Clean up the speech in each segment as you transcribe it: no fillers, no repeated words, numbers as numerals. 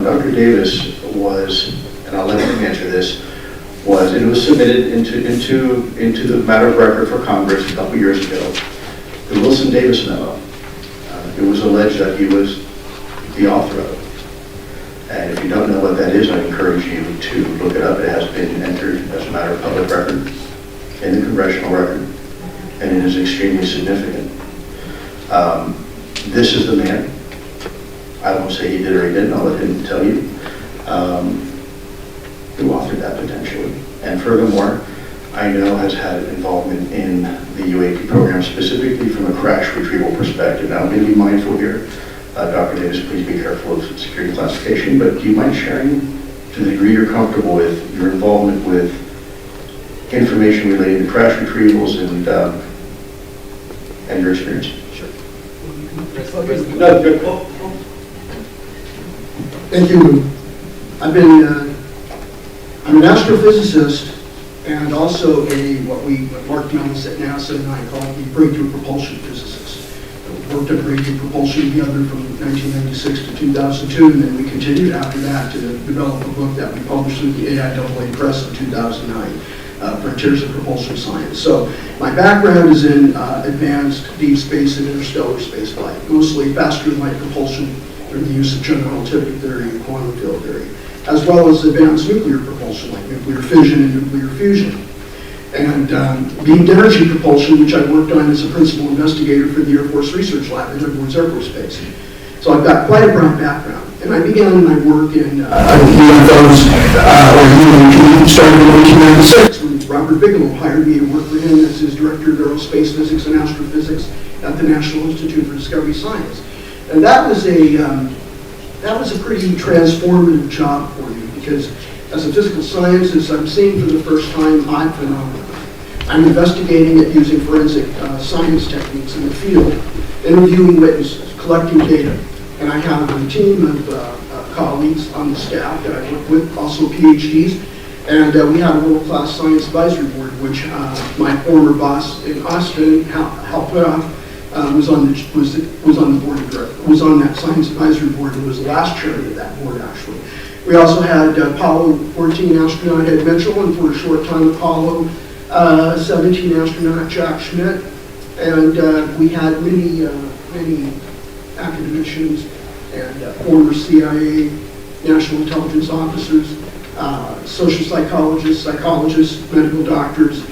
Dr. Davis was, and I'll let him answer this, was, and it was submitted into the matter of record for Congress a couple years ago, the Wilson Davis memo. It was alleged that he was the author of it. And if you don't know what that is, I encourage you to look it up. It has been entered as a matter of public record in the congressional record, and it is extremely significant. This is the man. I won't say he did or he didn't, I'll let him tell you, who authored that potentially. And furthermore, I know has had involvement in the UAP program, specifically from a crash retrieval perspective. Now, I'm going to be mindful here. Dr. Davis, please be careful of security classification, but do you mind sharing, to the degree you're comfortable with, your involvement with information related to crash retrievals and your experience? Sure. No, good. Thank you. I'm an astrophysicist and also what Mark Jones at NASA and I call the breakthrough propulsion physicist. We worked on breakthrough propulsion together from 1996 to 2002, and then we continued after that to develop a book that we published with the AIAA Press in 2009, Frontiers of Propulsion Science. So my background is in advanced deep space and interstellar spaceflight, mostly faster than light propulsion through the use of general relativity theory and quantum field theory, as well as advanced nuclear propulsion like nuclear fission and nuclear fusion. And beamed energy propulsion, which I worked on as a principal investigator for the Air Force Research Lab at Edwards Air Force Base. So I've got quite a broad background. And I began my work in UFOs, started in 1996 when Robert Bigelow hired me to work for him as his director of aerospace physics and astrophysics at the National Institute for Discovery Science. And that was a pretty transformative job for me because as a physical scientist, I'm seeing for the first time odd phenomena. I'm investigating it using forensic science techniques in the field, interviewing witnesses, collecting data. And I have a team of colleagues on the staff that I work with, also PhDs. And we have a world-class science advisory board, which my former boss in Austin helped put off. Was on the board of directors, was on that science advisory board, and was the last chairman of that board actually. We also had Apollo 14 astronaut Ed Mitchell, and for a short time Apollo 17 astronaut Jack Schmidt, and we had many academicians and former CIA, national intelligence officers, social psychologists, medical doctors,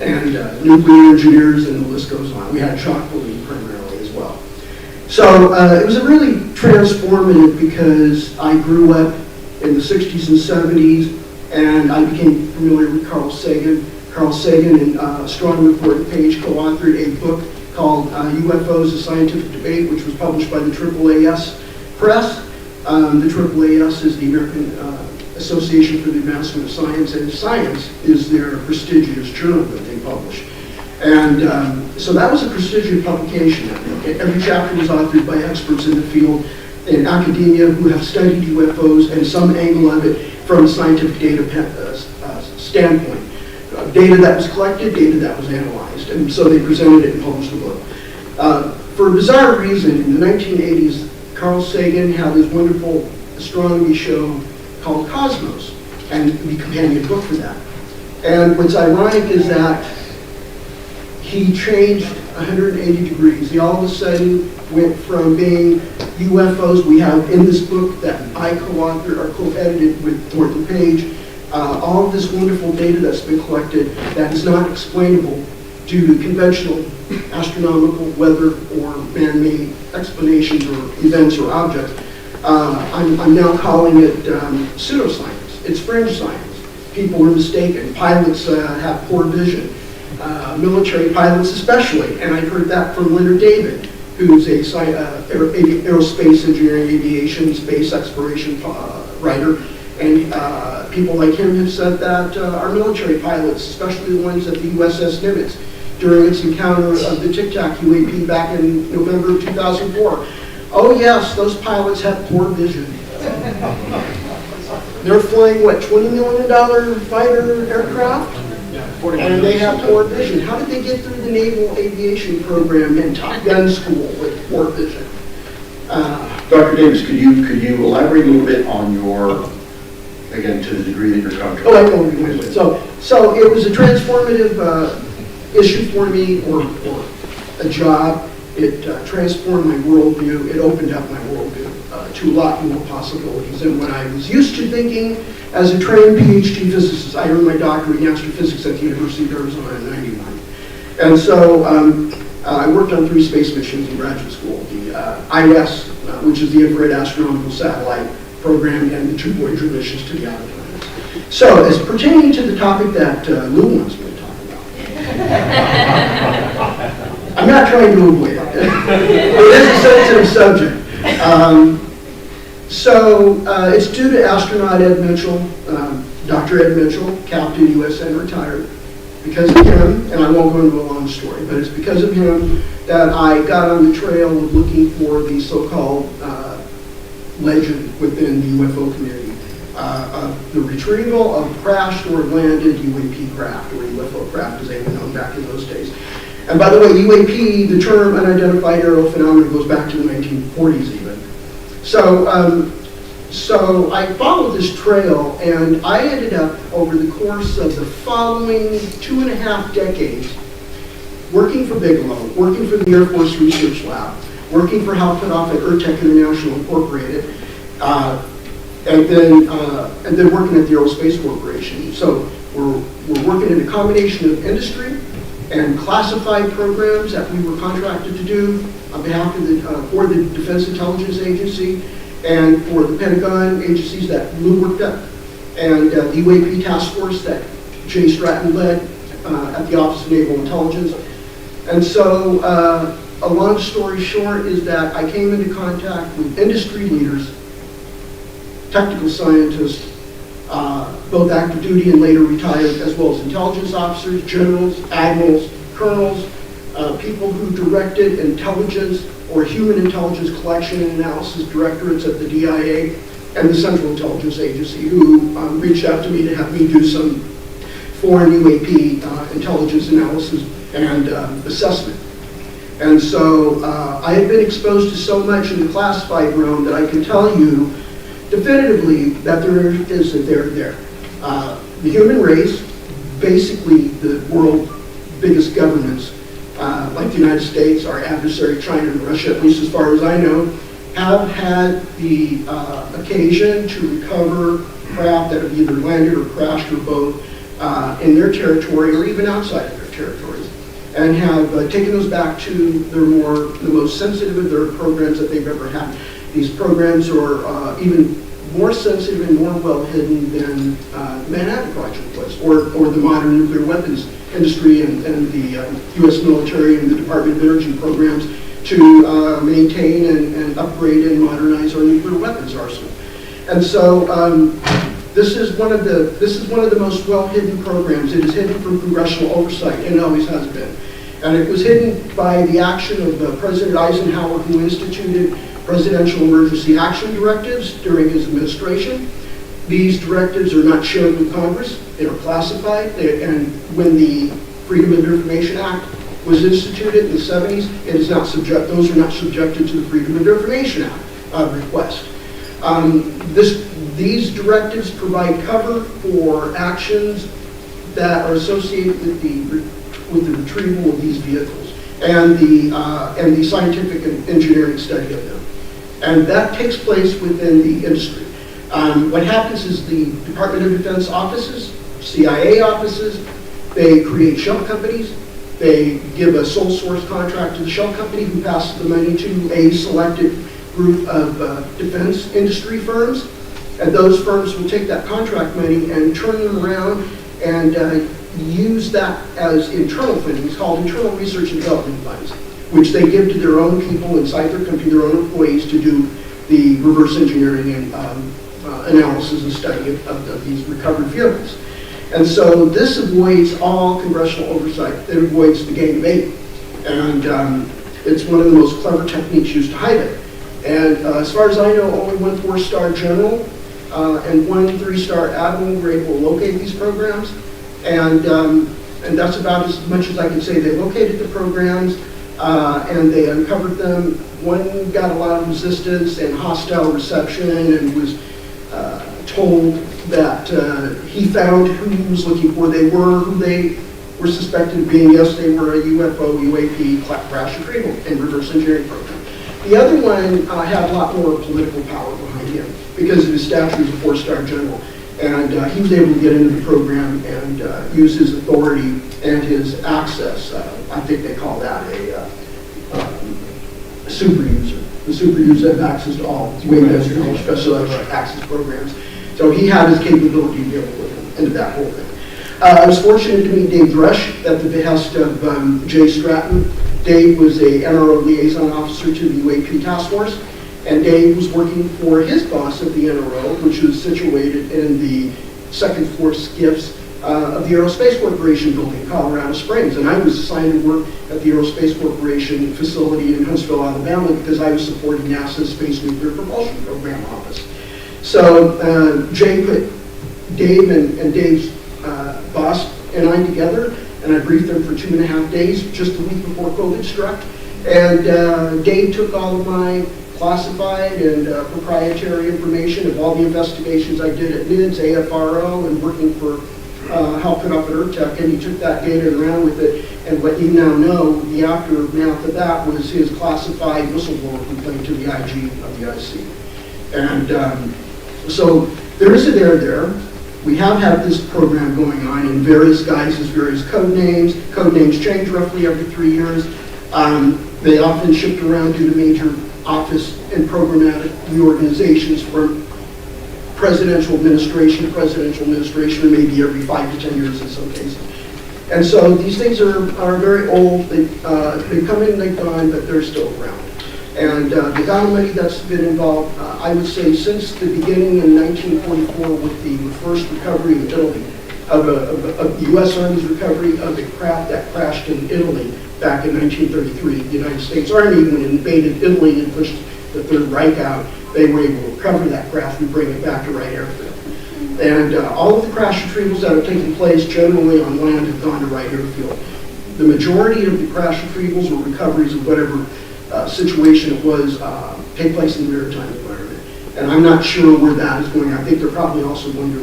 and nuclear engineers, and the list goes on. We had Chuck Bellini primarily as well. So it was a really transformative because I grew up in the 60s and 70s, and I became familiar with Carl Sagan. Carl Sagan and Astronomer Gordon Page co-authored a book called UFOs, A Scientific Debate, which was published by the AAAS Press. The AAAS is the American Association for the Advancement of Science, and Science is their prestigious journal that they publish. And so that was a prestigious publication. Every chapter was authored by experts in the field in academia who have studied UFOs and some angle of it from a scientific data standpoint. Data that was collected, data that was analyzed. And so they presented it and published the book. For a bizarre reason, in the 1980s, Carl Sagan had this wonderful astronomy show called Cosmos, and the companion book for that. And what's ironic is that he changed 180 degrees. He all of a sudden went from being UFOs, we have in this book that I co-authored or co-edited with Thornton Page, all of this wonderful data that's been collected that is not explainable due to conventional astronomical, weather, or man-made explanations or events or objects. I'm now calling it pseudoscience. It's fringe science. People are mistaken. Pilots have poor vision. Military pilots especially. And I heard that from Leonard David, who's a aerospace engineering, aviation, space exploration writer. And people like him have said that our military pilots, especially the ones at the USS Nimitz, during its encounter of the Tic Tac UAP back in November of 2004, oh yes, those pilots have poor vision. They're flying, what, $20 million fighter aircraft? And they have poor vision. How did they get through the Naval Aviation Program and Top Gun School with poor vision? Dr. Davis, could you elaborate a little bit on your, again, to the degree that you're comfortable? Oh, I know what you're with. So it was a transformative issue for me, or a job. It transformed my worldview. It opened up my worldview to a lot more possibilities than what I was used to thinking as a trained PhD physicist. I earned my doctorate in astrophysics at the University of Arizona in '91. And so I worked on 3 space missions in graduate school, the IS, which is the Infrared Astronomical Satellite Program, and the 2 Voyager missions to the outer planets. So as pertaining to the topic that Lou wants me to talk about, I'm not trying to avoid it. It is a sensitive subject. It's due to astronaut Ed Mitchell, Dr. Ed Mitchell, Captain USN retired. Because of him, and I won't go into a long story, but it's because of him that I got on the trail of looking for the so-called legend within the UFO community. The retrieval of crashed or landed UAP craft, or UFO craft as they were known back in those days. And by the way, UAP, the term unidentified aerial phenomenon, goes back to the 1940s even. So I followed this trail, and I ended up, over the course of the following 2.5 decades, working for Bigelow, working for the Air Force Research Lab, working for Hal Puthoff at Urtech International Incorporated, and then working at the Aerospace Corporation. So we're working in a combination of industry and classified programs that we were contracted to do on behalf of for the Defense Intelligence Agency, and for the Pentagon agencies that Lou worked at, and the UAP task force that Jay Stratton led at the Office of Naval Intelligence. And so, a long story short is that I came into contact with industry leaders, technical scientists, both active duty and later retired, as well as intelligence officers, generals, admirals, colonels, people who directed intelligence or human intelligence collection and analysis directorates at the DIA and the Central Intelligence Agency, who reached out to me to have me do some foreign UAP intelligence analysis and assessment. And so I had been exposed to so much in the classified realm that I can tell you definitively that there there. The human race, basically the world's biggest governments, like the United States, our adversary China and Russia, at least as far as I know, have had the occasion to recover craft that have either landed or crashed or both in their territory or even outside of their territories, and have taken those back to the most sensitive of their programs that they've ever had. These programs are even more sensitive and more well hidden than the Manhattan Project was, or the modern nuclear weapons industry and the U.S. military and the Department of Energy programs to maintain and upgrade and modernize our nuclear weapons arsenal. And so this is one of the most well hidden programs. It is hidden from congressional oversight, and it always has been. And it was hidden by the action of President Eisenhower, who instituted Presidential Emergency Action Directives during his administration. These directives are not shared with Congress. They are classified. And when the Freedom of Information Act was instituted in the 70s, those are not subjected to the Freedom of Information Act request. These directives provide cover for actions that are associated with the retrieval of these vehicles and the scientific and engineering study of them. And that takes place within the industry. What happens is the Department of Defense offices, CIA offices, they create shell companies. They give a sole source contract to the shell company, who passes the money to a selected group of defense industry firms. And those firms will take that contract money and turn them around and use that as internal funding. It's called internal research and development funds, which they give to their own people inside their company, their own employees, to do the reverse engineering and analysis and study of these recovered vehicles. And so this avoids all congressional oversight. It avoids the Gang of Eight. And it's one of the most clever techniques used to hide it. And as far as I know, only one 4-star general and one 3-star admiral were able to locate these programs. And that's about as much as I can say. They located the programs. and they uncovered them. One got a lot of resistance and hostile reception and was told that he found who he was looking for. They were who they were suspected of being. Yes, they were a UFO, UAP, crash retrieval and reverse engineering program. The other one had a lot more political power behind him because of his stature as a 4-star general. And he was able to get into the program and use his authority and his access. I think they call that a super user. The super user has access to all Windows and all special access programs. So he had his capability to be able to look into that whole thing. I was fortunate to meet Dave Dresch at the behest of Jay Stratton. Dave was a NRO liaison officer to the UAP task force, and Dave was working for his boss at the NRO, which was situated in the second floor skiffs of the Aerospace Corporation building in Colorado Springs. And I was assigned to work at the Aerospace Corporation facility in Huntsville, Alabama, because I was supporting NASA's Space Nuclear Propulsion Program office. So Jay put Dave and Dave's boss and I together, and I briefed them for 2.5 days, just a week before COVID struck. And Dave took all of my classified and proprietary information of all the investigations I did at NIDS, AFRO, and working for helping up at ERTEC, and he took that data and ran with it. And what you now know, the aftermath of that was his classified whistleblower complaint to the IG of the IC. And so there is a there. We have had this program going on in various guises, various code names. Code names change roughly every 3 years. They often shift around due to major office and programmatic reorganizations from presidential administration, or maybe every 5 to 10 years in some cases. And so these things are very old. They come in, they've gone, but they're still around. And the amount of money that's been involved, I would say since the beginning in 1944 with the first recovery in Italy, of the U.S. Army's recovery of a craft that crashed in Italy back in 1933. The United States Army, when it invaded Italy and pushed the Third Reich out, they were able to recover that craft and bring it back to Wright Airfield. And all of the crash retrievals that have taken place generally on land have gone to Wright Airfield. The majority of the crash retrievals or recoveries of whatever situation it was take place in the maritime environment. And I'm not sure where that is going. I think they're probably also going to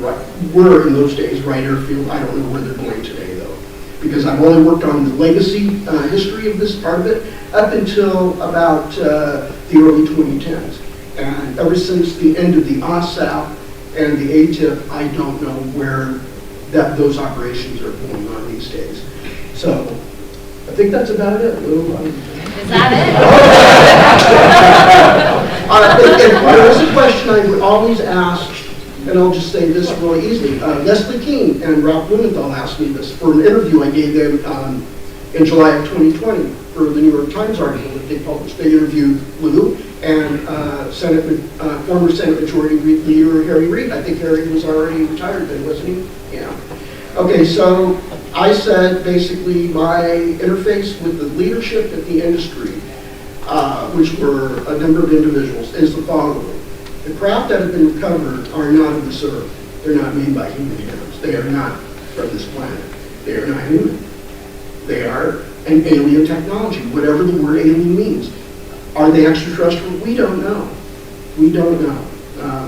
were in those days Wright Airfield. I don't know where they're going today though, because I've only worked on the legacy history of this part of it up until about the early 2010s. And ever since the end of the OSAP and the ATIP, I don't know where those operations are going on these days. So I think that's about it. Is that If there is a question I would always ask, and I'll just say this really easily. Leslie Keene and Ralph Blumenthal asked me this for an interview I gave them in July of 2020 for the New York Times article that they published. They interviewed Lou and former Senate Majority Leader Harry Reid. I think Harry was already retired then, wasn't he? Yeah. Okay, so I said basically my interface with the leadership at the industry, which were a number of individuals, is the following. The craft that have been recovered are not of this earth. They're not made by human hands. They are not from this planet. They are not human. They are an alien technology, whatever the word alien means. Are they extraterrestrial? We don't know. We don't know.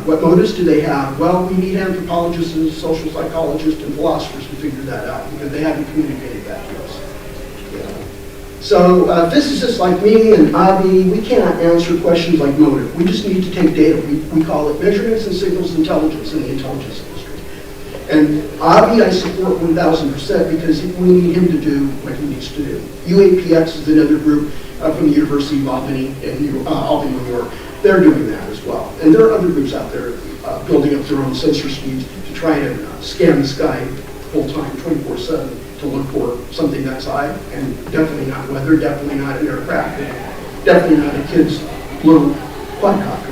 What motives do they have? Well, we need anthropologists and social psychologists and philosophers to figure that out because they haven't communicated that to us. So physicists like me and Avi, we cannot answer questions like motive. We just need to take data. We call it measurements and signals intelligence in the intelligence industry. And Avi I support 1,000% because we need him to do what he needs to do. UAPX is another group from the University of Albany in Albany, New York. They're doing that as well. And there are other groups out there building up their own sensor suites to try to scan the sky full-time, 24/7, to look for something that's high, and definitely not weather, definitely not an aircraft, definitely not a kid's little quadcopter.